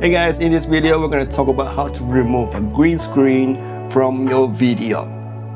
Hey guys, in this video we're going to talk about how to remove a green screen from your video.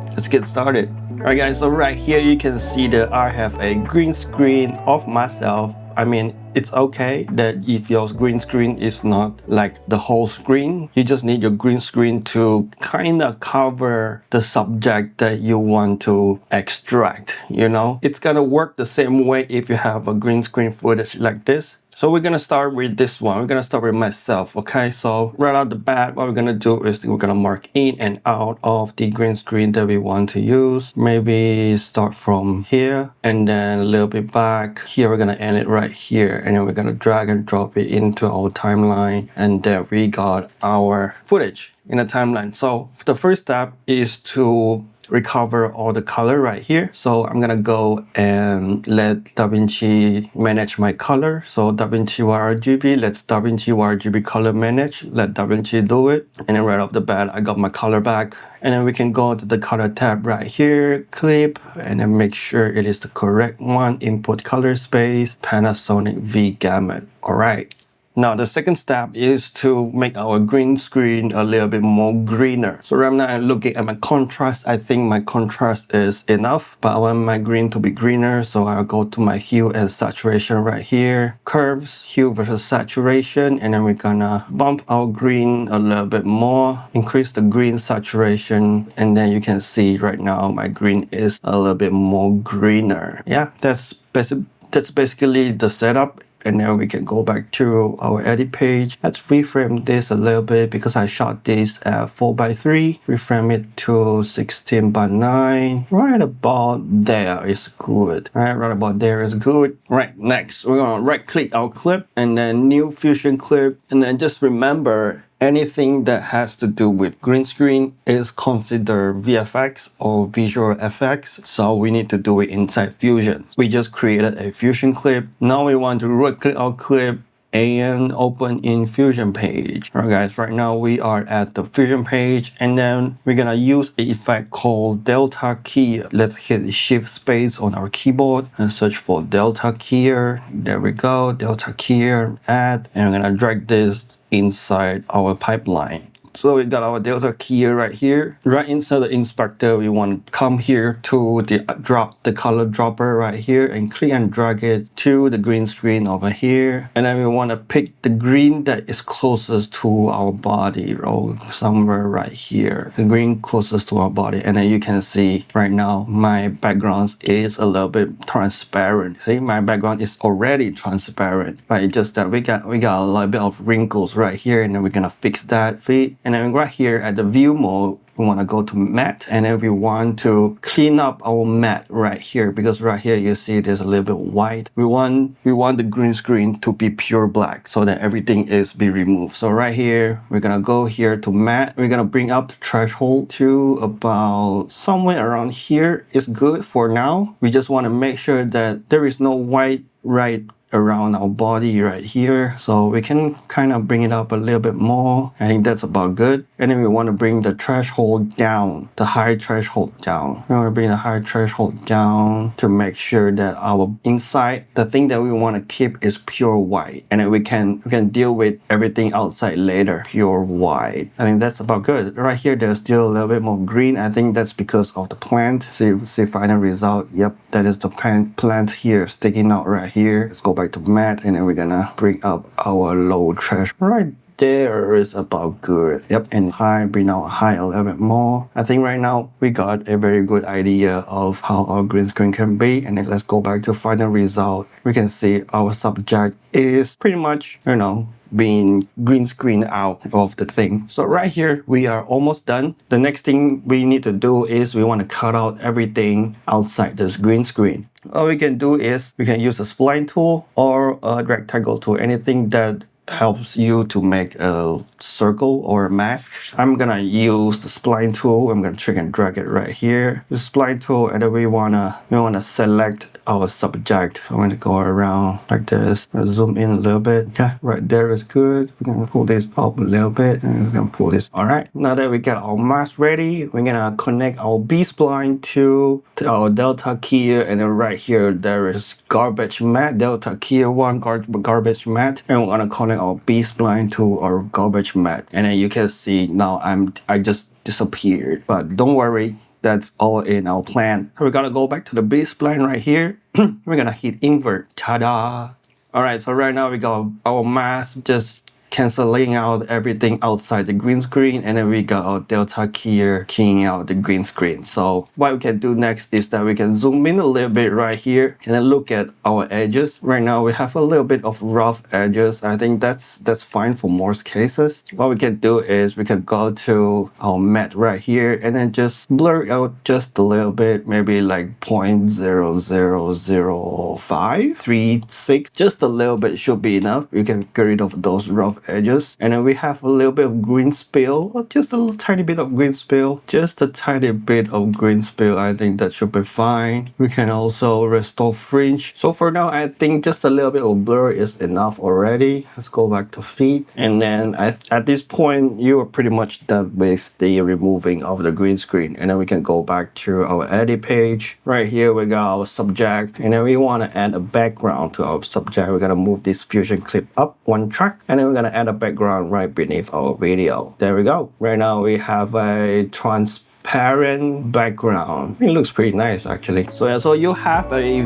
Let's get started. Alright guys, so right here you can see that I have a green screen of myself. I mean, it's okay that if your green screen is not like the whole screen, you just need your green screen to kind of cover the subject that you want to extract, you know? It's gonna work the same way if you have a green screen footage like this. So we're gonna start with this one. We're gonna start with myself, okay? So right out the bat, what we're gonna do is we're gonna mark in and out of the green screen that we want to use. Maybe start from here and then a little bit back. Here we're gonna end it right here, and then we're gonna drag and drop it into our timeline, and there we got our footage in a timeline. So the first step is to recover all the color right here. So I'm gonna go and let DaVinci manage my color. So DaVinci YRGB, let's DaVinci YRGB color manage. Let DaVinci do it. And then right off the bat, I got my color back. And then we can go to the color tab right here, clip, and then make sure it is the correct one. Input color space, Panasonic V-Gamut. All right. Now the second step is to make our green screen a little bit more greener. So right now I'm looking at my contrast. I think my contrast is enough, but I want my green to be greener. So I'll go to my hue and saturation right here. Curves, hue versus saturation. And then we're gonna bump our green a little bit more. Increase the green saturation. And then you can see right now my green is a little bit more greener. Yeah, that's basically the setup. And then we can go back to our edit page. Let's reframe this a little bit because I shot this at 4:3. Reframe it to 16:9. Right about there is good. Right about there is good. Right, next we're gonna right click our clip and then new fusion clip. And then just remember, anything that has to do with green screen is considered VFX or visual effects. So we need to do it inside Fusion. We just created a Fusion clip. Now we want to right click our clip and open in Fusion page. Alright guys, right now we are at the Fusion page, and then we're gonna use an effect called Delta Key. Let's hit Shift Space on our keyboard and search for Delta Keyer. There we go, Delta Keyer, add, and we're gonna drag this inside our pipeline. So we got our Delta key right here. Right inside the inspector, we want to come here to the color dropper right here and click and drag it to the green screen over here. And then we want to pick the green that is closest to our body, or somewhere right here. The green closest to our body. And then you can see right now my background is a little bit transparent. See, my background is already transparent, but it's just that we got a little bit of wrinkles right here, and then we're gonna fix that fit. And then right here at the view mode, we want to go to matte, and then we want to clean up our matte right here, because right here you see there's a little bit white. We want the green screen to be pure black so that everything is be removed. So right here, we're gonna go here to matte. We're gonna bring up the threshold to about somewhere around here. Is good for now. We just want to make sure that there is no white right around our body right here, so we can kind of bring it up a little bit more. I think that's about good. And then we want to bring the threshold down, the high threshold down. We want to bring the high threshold down to make sure that our inside, the thing that we want to keep is pure white, and then we can deal with everything outside later, pure white. I think that's about good. Right here there's still a little bit more green. I think that's because of the plant. See final result. Yep, that is the plant here sticking out right here. Let's go back to matte, and then we're gonna bring up our low threshold right there is about good. Yep, and high, bring out high a little bit more. I think right now we got a very good idea of how our green screen can be. And then let's go back to final result. We can see our subject is pretty much, you know, being green screen out of the thing. So right here we are almost done. The next thing we need to do is we want to cut out everything outside this green screen. All we can do is we can use a spline tool or a rectangle tool, anything that helps you to make a circle or a mask. I'm gonna use the spline tool. I'm gonna drag and drag it right here. The spline tool, and then we wanna select our subject. I'm going to go around like this. I'm gonna zoom in a little bit. Yeah, right there is good. We're gonna pull this up a little bit, and we're gonna pull this. All right. Now that we got our mask ready, we're gonna connect our B-spline to our delta key, and then right here there is garbage matte, delta key 1 garbage matte, and we're gonna connect moving our B-spline to our garbage matte, and then you can see now I just disappeared. But don't worry, that's all in our plan. We're gonna go back to the B-spline right here. We're gonna hit invert. Ta-da! Alright, so right now we got our mask just canceling out everything outside the green screen, and then we got our delta keyer keying out the green screen. So what we can do next is that we can zoom in a little bit right here and then look at our edges. Right now we have a little bit of rough edges. I think that's fine for most cases. What we can do is we can go to our matte right here and then just blur out just a little bit, maybe like 0.000536, just a little bit should be enough. You can get rid of those rough edges, and then we have a little bit of green spill, just a little tiny bit of green spill, just a tiny bit of green spill. I think that should be fine. We can also restore fringe. So for now, I think just a little bit of blur is enough already. Let's go back to feed, and then at this point you are pretty much done with the removing of the green screen, and then we can go back to our edit page. Right here we got our subject, and then we want to add a background to our subject. We're gonna move this fusion clip up one track, and then we're gonna add a background right beneath our video. There we go. Right now we have a transparent background. It looks pretty nice actually. So yeah, so you have a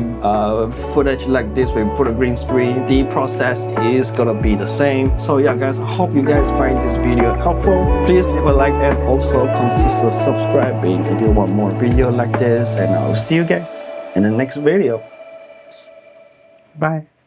footage like this with full green screen. The process is gonna be the same. So yeah guys, I hope you guys find this video helpful. Please leave a like and also consider subscribing if you want more video like this, and I'll see you guys in the next video. Bye.